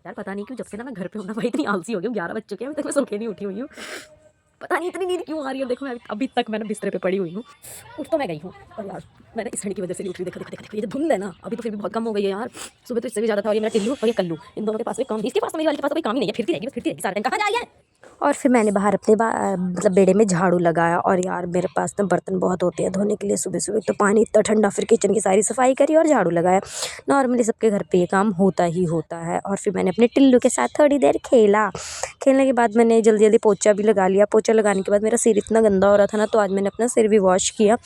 यार पता नहीं क्यों जब से ना मैं घर पे हूँ ना भाई इतनी आलसी हो गई हूँ। 11 बज चुके हैं, अभी तक मैं सो के नहीं उठी हुई हूँ। पता नहीं इतनी नींद क्यों आ रही है। देखो मैं अभी तक मैंने बिस्तर पे पड़ी हुई हूँ। उठ तो मैं गई हूँ और यार मैंने इस ठंड की वजह से नहीं उठ रही। देखो देखो देखो देखो, ये जो धुंध है ना अभी तो फिर भी बहुत कम हो गई है यार। सुबह तो इससे भी ज़्यादा था। और ये मेरा टिल्लू और ये कल्लू, इन दोनों के पास भी काम, इसके पास तो मेरी वाली के पास तो कोई काम ही नहीं है। फिरती रहेगी बस, फिरती रहेगी सारा टाइम। कहाँ जा रही है? और फिर मैंने बाहर अपने मतलब बेड़े में झाड़ू लगाया। और यार मेरे पास ना बर्तन बहुत होते हैं धोने के लिए सुबह सुबह। तो पानी इतना ठंडा, फिर किचन की सारी सफाई करी और झाड़ू लगाया। नॉर्मली सबके घर पे ये काम होता ही होता है। और फिर मैंने अपने टिल्लू के साथ थोड़ी देर खेला। खेलने के बाद मैंने जल्दी जल्दी पोछा भी लगा लिया। पोछा लगाने के बाद मेरा सिर इतना गंदा हो रहा था ना, तो आज मैंने अपना सिर भी वॉश किया,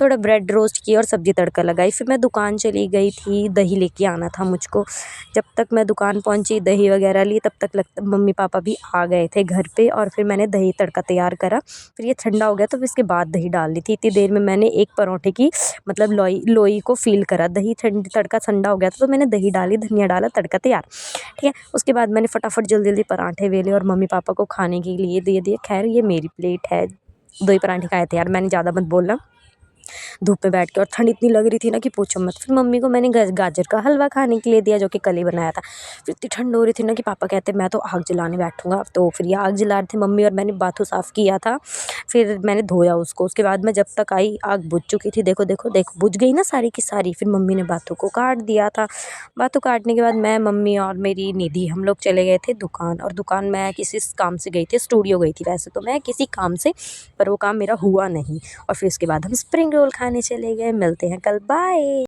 थोड़ा ब्रेड रोस्ट किया और सब्जी तड़का लगाई। फिर मैं दुकान चली गई थी, दही लेके आना था मुझको। जब तक मैं दुकान पहुंची दही वगैरह ली, तब तक लगता मम्मी पापा भी आ गए थे घर पे। और फिर मैंने दही तड़का तैयार करा। फिर ये ठंडा हो गया तो फिर इसके बाद दही डाल दी थी। इतनी देर में मैंने एक परोठे की मतलब लोई लोई को फील करा। दही तड़का ठंडा हो गया था तो मैंने दही डाली, धनिया डाला, तड़का तैयार। ठीक है, उसके बाद मैंने फटाफट जल्दी जल्दी पराठे वेले और मम्मी पापा को खाने के लिए दे दिए। खैर ये मेरी प्लेट है, 2 ही पराठे खाए थे यार, मैंने ज़्यादा मत बोलना। धूप में बैठ के, और ठंड इतनी लग रही थी ना कि पूछो मत। फिर मम्मी को मैंने गाजर का हलवा खाने के लिए दिया, जो कि कल ही बनाया था। फिर इतनी ठंड हो रही थी ना कि पापा कहते मैं तो आग जलाने बैठूंगा। तो फिर ये आग जला रहे थे मम्मी, और मैंने बाथू साफ़ किया था। फिर मैंने धोया उसको। उसके बाद मैं जब तक आई आग बुझ चुकी थी। देखो देखो देखो, बुझ गई ना सारी की सारी। फिर मम्मी ने बाथू को काट दिया था। बाथू काटने के बाद मैं, मम्मी और मेरी निधि हम लोग चले गए थे दुकान। और दुकान मैं किसी काम से गई थी, स्टूडियो गई थी वैसे तो मैं किसी काम से, पर वो काम मेरा हुआ नहीं। और फिर इसके बाद हम स्प्रिंग रोल खाने चले गए। मिलते हैं कल, बाय।